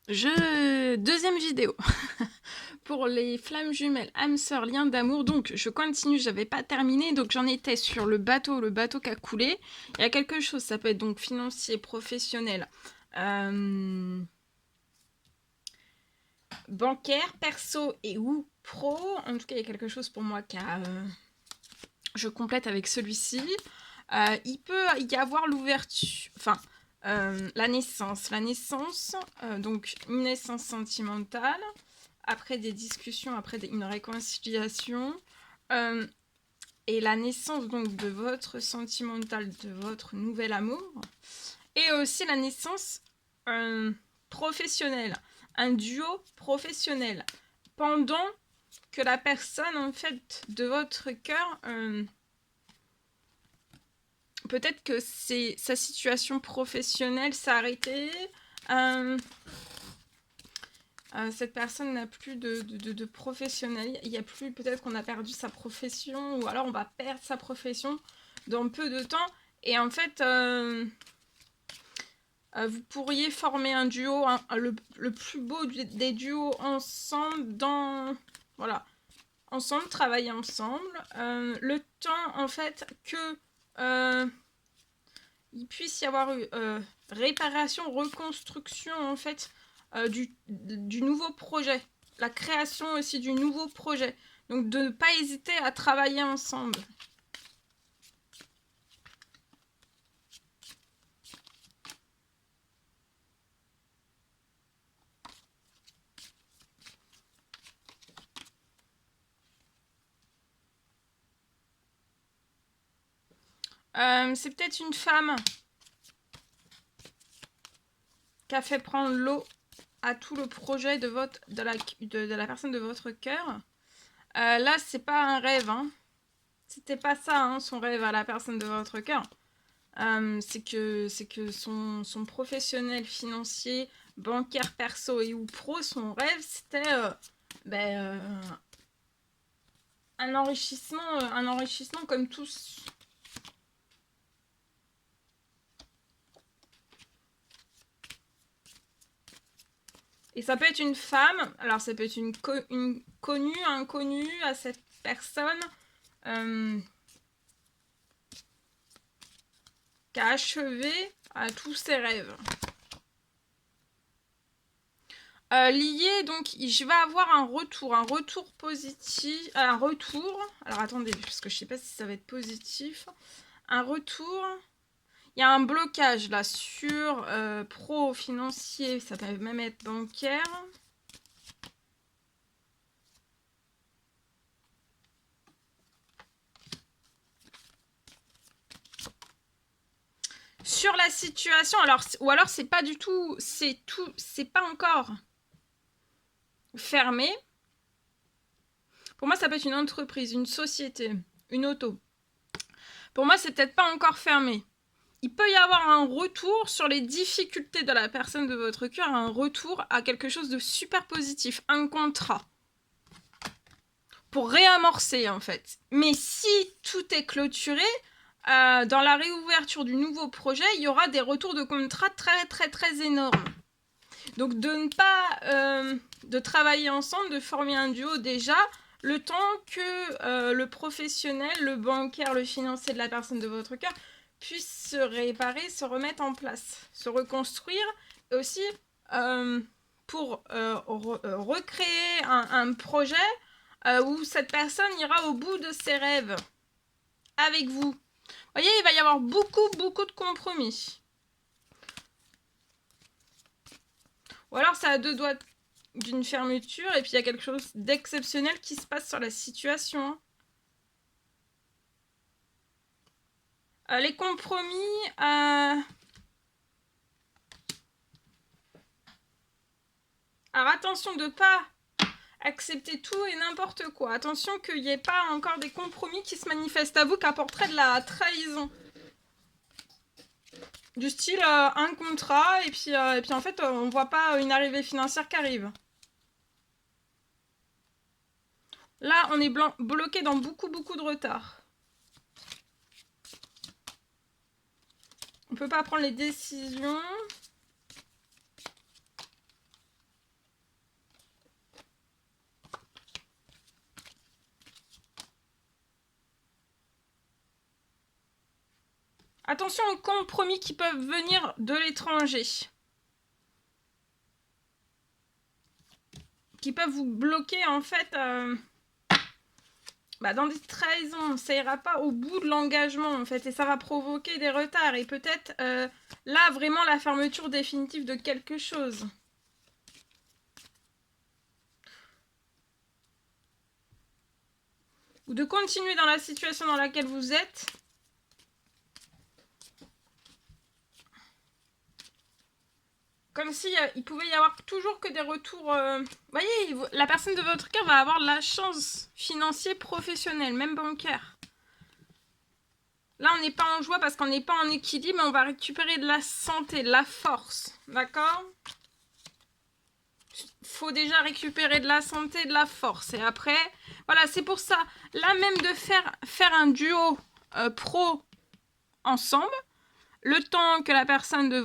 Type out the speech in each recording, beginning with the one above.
Deuxième vidéo pour les flammes jumelles, âme sœur, lien d'amour. Donc je continue, j'avais pas terminé, donc j'en étais sur le bateau qui a coulé. Il y a quelque chose, ça peut être donc financier, professionnel, bancaire, perso et ou pro. En tout cas, il y a quelque chose pour moi je complète avec celui-ci. Il peut y avoir l'ouverture, la naissance, donc une naissance sentimentale, après des discussions, une réconciliation, euh, et la naissance donc de votre sentimental, de votre nouvel amour, et aussi la naissance professionnelle, un duo professionnel, pendant que la personne en fait de votre cœur, peut-être que c'est sa situation professionnelle s'est arrêtée. Cette personne n'a plus de professionnel. Il y a plus, peut-être qu'on a perdu sa profession, ou alors on va perdre sa profession dans peu de temps. Et en fait, vous pourriez former un duo, le plus beau des duos ensemble, voilà, ensemble, travailler ensemble. Le temps, en fait, que il puisse y avoir réparation, reconstruction, en fait, du nouveau projet. La création aussi du nouveau projet. Donc, de ne pas hésiter à travailler ensemble. C'est peut-être une femme qui a fait prendre l'eau à tout le projet de la personne de votre cœur. Là, c'est pas un rêve, hein. C'était pas ça, hein, son rêve à la personne de votre cœur. C'est que son professionnel financier, bancaire, perso et ou pro, son rêve, c'était un enrichissement comme tous. Et ça peut être une femme, alors ça peut être une connue, inconnue à cette personne qui a achevé à tous ses rêves. Lié, donc je vais avoir un retour positif, alors attendez, parce que je sais pas si ça va être positif, un retour, il y a un blocage là sur pro, financier, ça peut même être bancaire. Sur la situation, ou alors c'est pas du tout, c'est pas encore fermé. Pour moi, ça peut être une entreprise, une société, une auto. Pour moi, c'est peut-être pas encore fermé. Il peut y avoir un retour sur les difficultés de la personne de votre cœur, un retour à quelque chose de super positif, un contrat. Pour réamorcer, en fait. Mais si tout est clôturé, dans la réouverture du nouveau projet, il y aura des retours de contrat très, très, très énormes. Donc, de ne pas de travailler ensemble, de former un duo déjà, le temps que le professionnel, le bancaire, le financier de la personne de votre cœur puisse se réparer, se remettre en place, se reconstruire, et aussi pour recréer un projet où cette personne ira au bout de ses rêves avec vous. Vous voyez, il va y avoir beaucoup, beaucoup de compromis. Ou alors, ça a deux doigts d'une fermeture, et puis il y a quelque chose d'exceptionnel qui se passe sur la situation. Les compromis... Alors attention de ne pas accepter tout et n'importe quoi. Attention qu'il n'y ait pas encore des compromis qui se manifestent à vous, qui apporteraient de la trahison. Du style un contrat, et puis en fait on voit pas une arrivée financière qui arrive. Là on est bloqué dans beaucoup, beaucoup de retard. On peut pas prendre les décisions. Attention aux compromis qui peuvent venir de l'étranger. Qui peuvent vous bloquer en fait dans des trahisons. Ça ira pas au bout de l'engagement en fait. Et ça va provoquer des retards. Et peut-être là vraiment la fermeture définitive de quelque chose. Ou de continuer dans la situation dans laquelle vous êtes. Comme si il pouvait y avoir toujours que des retours. Voyez, la personne de votre cœur va avoir de la chance financière, professionnelle, même bancaire. Là, on n'est pas en joie parce qu'on n'est pas en équilibre, mais on va récupérer de la santé, de la force. D'accord? Faut déjà récupérer de la santé, de la force. Et après, voilà, c'est pour ça. Là, même de faire un duo pro ensemble, le temps que la personne de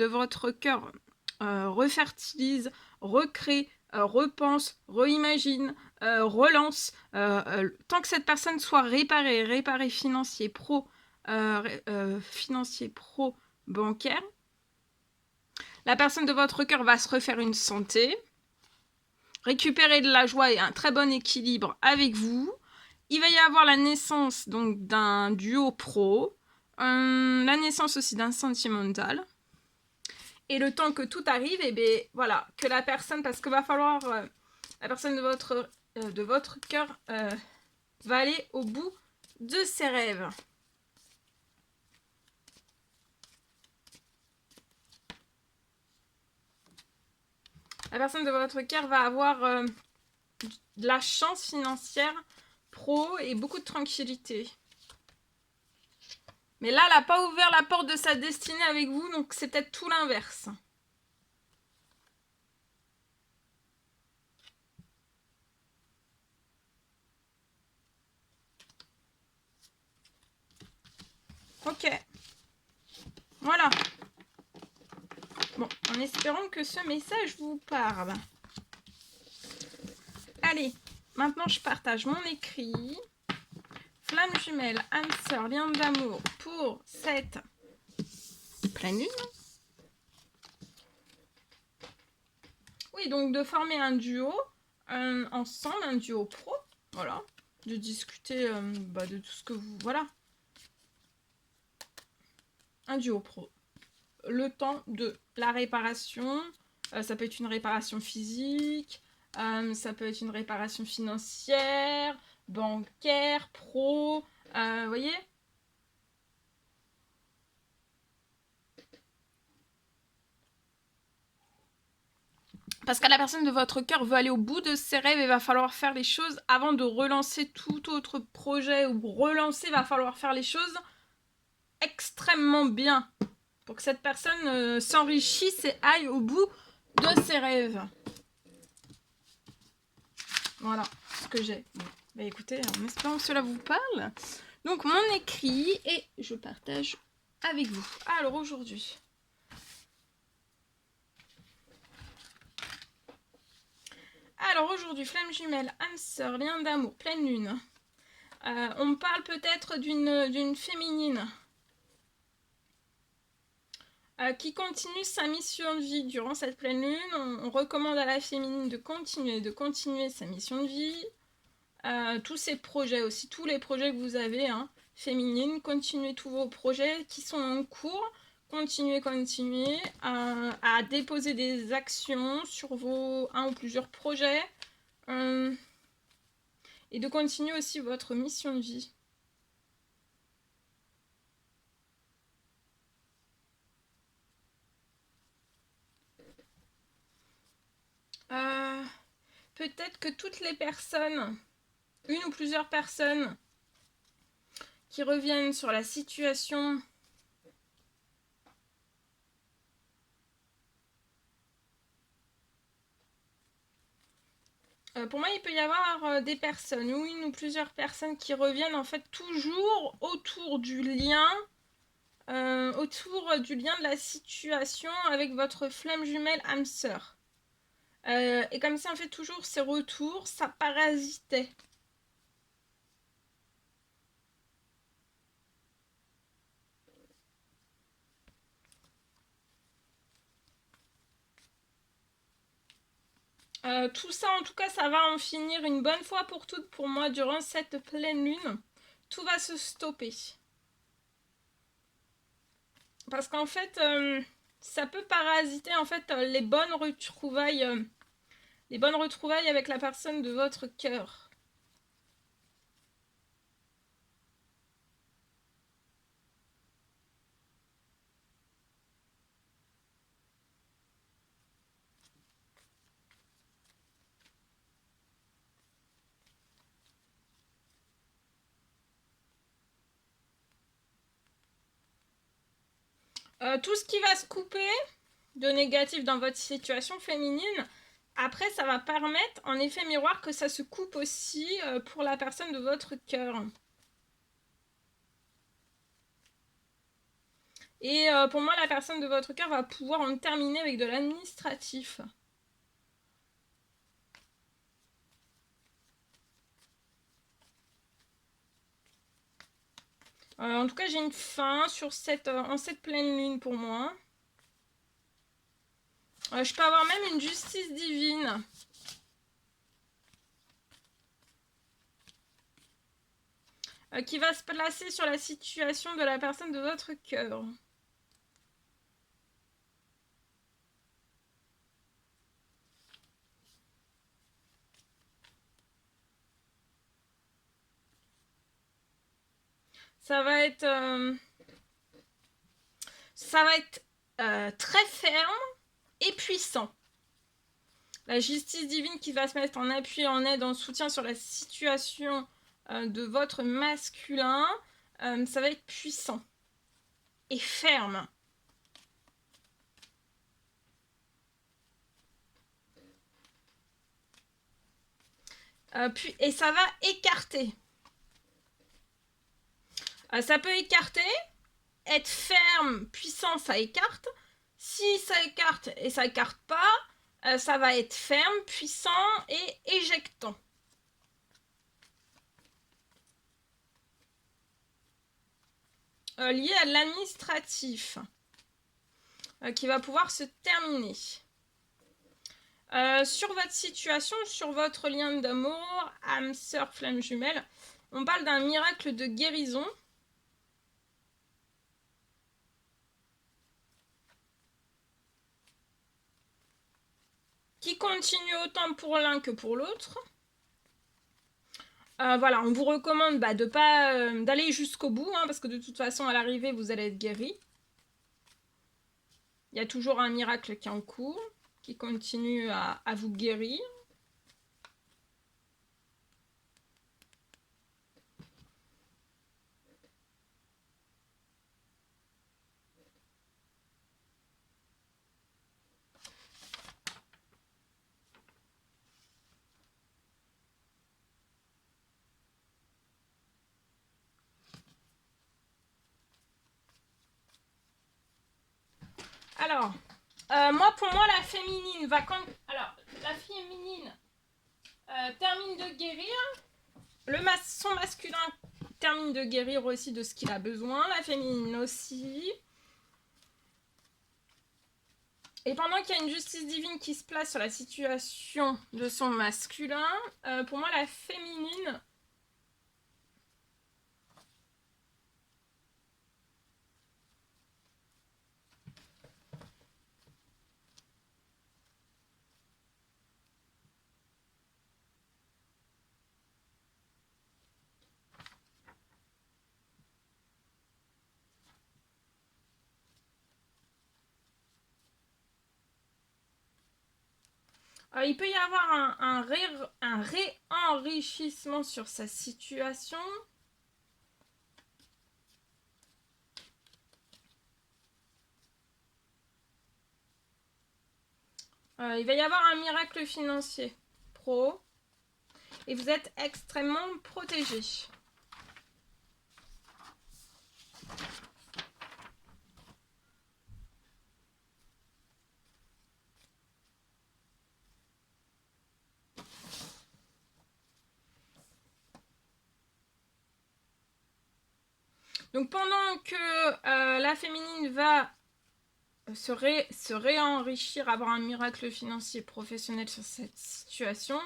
votre cœur refertilise, recrée, repense, reimagine, relance, tant que cette personne soit réparée financier pro bancaire, la personne de votre cœur va se refaire une santé, récupérer de la joie et un très bon équilibre avec vous. Il va y avoir la naissance donc d'un duo pro, la naissance aussi d'un sentimental. Et le temps que tout arrive, et bien voilà, que la personne, parce que va falloir, la personne de votre cœur va aller au bout de ses rêves. La personne de votre cœur va avoir de la chance financière pro et beaucoup de tranquillité. Mais là, elle n'a pas ouvert la porte de sa destinée avec vous, donc c'est peut-être tout l'inverse. Ok. Voilà. Bon, en espérant que ce message vous parle. Allez, maintenant je partage mon écrit. Flamme jumelle, âme sœur, lien d'amour pour cette pleine lune. Oui, donc de former un duo ensemble, un duo pro. Voilà. De discuter de tout ce que vous... Voilà. Un duo pro. Le temps de la réparation. Ça peut être une réparation physique. Ça peut être une réparation financière, bancaire, pro. Vous voyez ? Parce que la personne de votre cœur veut aller au bout de ses rêves, il va falloir faire les choses avant de relancer tout autre projet ou relancer, il va falloir faire les choses extrêmement bien pour que cette personne s'enrichisse et aille au bout de ses rêves. Voilà ce que j'ai. Bon. Bah écoutez, en espérant que cela vous parle. Donc mon écrit et je partage avec vous. Alors aujourd'hui... Alors aujourd'hui, flamme jumelle, âme sœur, lien d'amour, pleine lune. On me parle peut-être d'une féminine qui continue sa mission de vie durant cette pleine lune. On recommande à la féminine de continuer sa mission de vie. Tous ses projets aussi, tous les projets que vous avez, féminine, continuez tous vos projets qui sont en cours. Continuez à déposer des actions sur vos un ou plusieurs projets et de continuer aussi votre mission de vie. Peut-être que toutes les personnes, une ou plusieurs personnes qui reviennent sur la situation pour moi, il peut y avoir des personnes, ou une ou plusieurs personnes qui reviennent en fait toujours autour du lien, de la situation avec votre flamme jumelle âme sœur. Et comme ça, en fait, toujours ces retours, ça parasitait. Tout ça, en tout cas, ça va en finir une bonne fois pour toutes pour moi durant cette pleine lune. Tout va se stopper. Parce qu'en fait, ça peut parasiter en fait les bonnes retrouvailles avec la personne de votre cœur. Tout ce qui va se couper de négatif dans votre situation féminine, après ça va permettre en effet miroir que ça se coupe aussi pour la personne de votre cœur. Et pour moi, la personne de votre cœur va pouvoir en terminer avec de l'administratif. En tout cas, j'ai une fin sur en cette pleine lune pour moi. Je peux avoir même une justice divine. Qui va se placer sur la situation de la personne de votre cœur. Ça va être très ferme et puissant. La justice divine qui va se mettre en appui, en aide, en soutien sur la situation de votre masculin, ça va être puissant et ferme. Et ça va écarter. Ça peut écarter, être ferme, puissant, ça écarte. Si ça écarte et ça écarte pas, ça va être ferme, puissant et éjectant. Lié à l'administratif, qui va pouvoir se terminer. Sur votre situation, sur votre lien d'amour, âme sœur, flamme jumelle, on parle d'un miracle de guérison. Qui continue autant pour l'un que pour l'autre. Voilà, on vous recommande de pas d'aller jusqu'au bout, hein, parce que de toute façon, à l'arrivée, vous allez être guéri. Il y a toujours un miracle qui est en cours, qui continue à vous guérir. Alors, pour moi, la féminine va quand... Alors, la féminine termine de guérir. Son masculin termine de guérir aussi de ce qu'il a besoin. La féminine aussi. Et pendant qu'il y a une justice divine qui se place sur la situation de son masculin, pour moi, la féminine... il peut y avoir un réenrichissement sur sa situation. Il va y avoir un miracle financier pro. Et vous êtes extrêmement protégé. Donc pendant que la féminine va se réenrichir, avoir un miracle financier professionnel sur cette situation.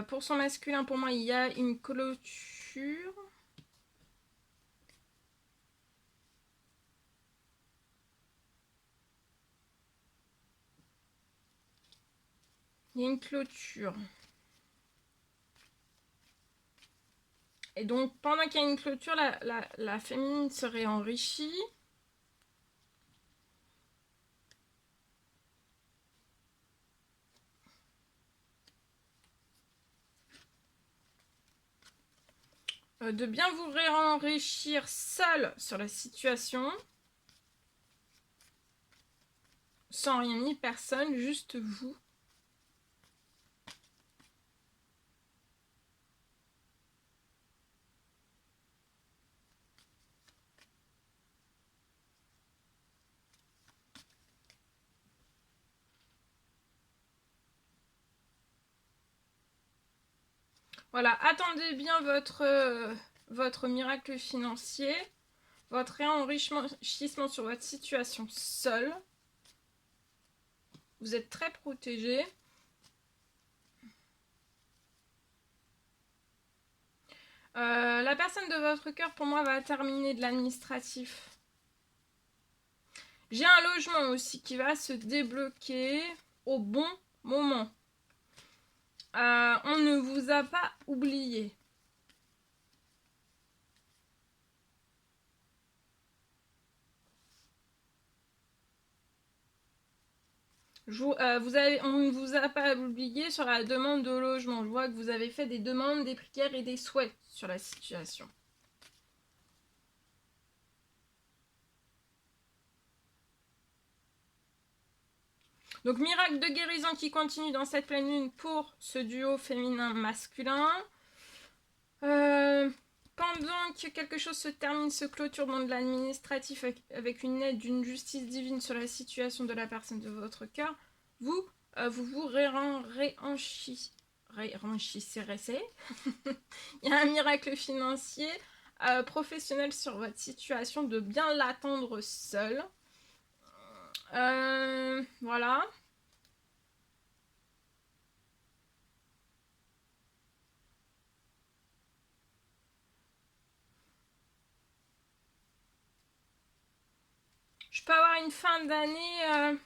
Pour son masculin, pour moi, il y a une clôture. Il y a une clôture. Et donc, pendant qu'il y a une clôture, la féminine serait enrichie. De bien vous réenrichir seul sur la situation. Sans rien ni personne, juste vous. Voilà, attendez bien votre miracle financier, votre réenrichissement sur votre situation seule. Vous êtes très protégé. La personne de votre cœur, pour moi, va terminer de l'administratif. J'ai un logement aussi qui va se débloquer au bon moment. On ne vous a pas oublié. On ne vous a pas oublié sur la demande de logement. Je vois que vous avez fait des demandes, des prières et des souhaits sur la situation. Donc, miracle de guérison qui continue dans cette pleine lune pour ce duo féminin-masculin. Pendant que quelque chose se termine, se clôture dans de l'administratif avec une aide d'une justice divine sur la situation de la personne de votre cœur, vous vous réenrichissez. Il y a un miracle financier professionnel sur votre situation, de bien l'attendre seul. Voilà. Je peux avoir une fin d'année.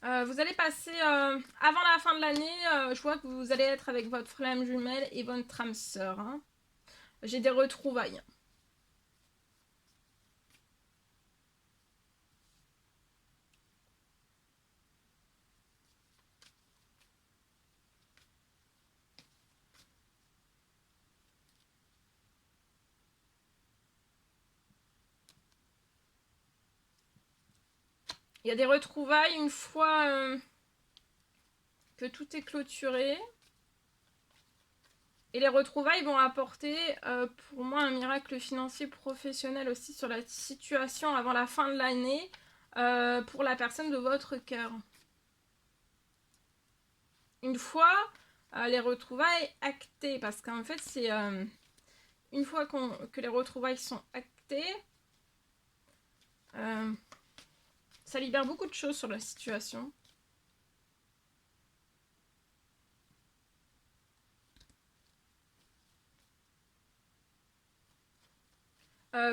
Vous allez passer avant la fin de l'année. Je vois que vous allez être avec votre flamme jumelle et votre âme sœur. Hein. J'ai des retrouvailles. Il y a des retrouvailles une fois que tout est clôturé. Et les retrouvailles vont apporter pour moi un miracle financier professionnel aussi sur la situation avant la fin de l'année pour la personne de votre cœur. Une fois les retrouvailles actées, parce qu'en fait c'est une fois que les retrouvailles sont actées, ça libère beaucoup de choses sur la situation.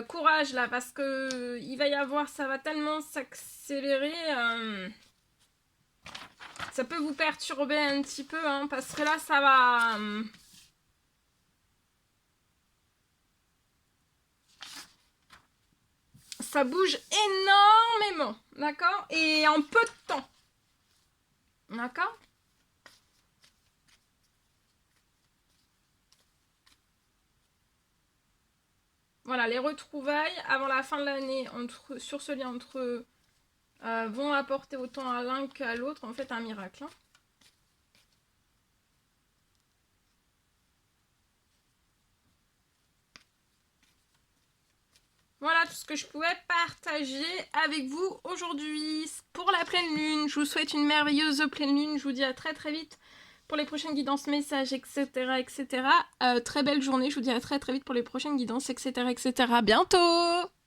Courage là, parce que il va y avoir, ça va tellement s'accélérer, ça peut vous perturber un petit peu, hein, parce que là ça va, ça bouge énormément, d'accord, et en peu de temps, d'accord. Voilà, les retrouvailles avant la fin de l'année sur ce lien entre eux vont apporter autant à l'un qu'à l'autre en fait un miracle. Hein. Voilà tout ce que je pouvais partager avec vous aujourd'hui pour la pleine lune. Je vous souhaite une merveilleuse pleine lune. Je vous dis à très très vite pour les prochaines guidances messages, etc. etc. Très belle journée, je vous dis à très très vite pour les prochaines guidances, etc. etc. À bientôt!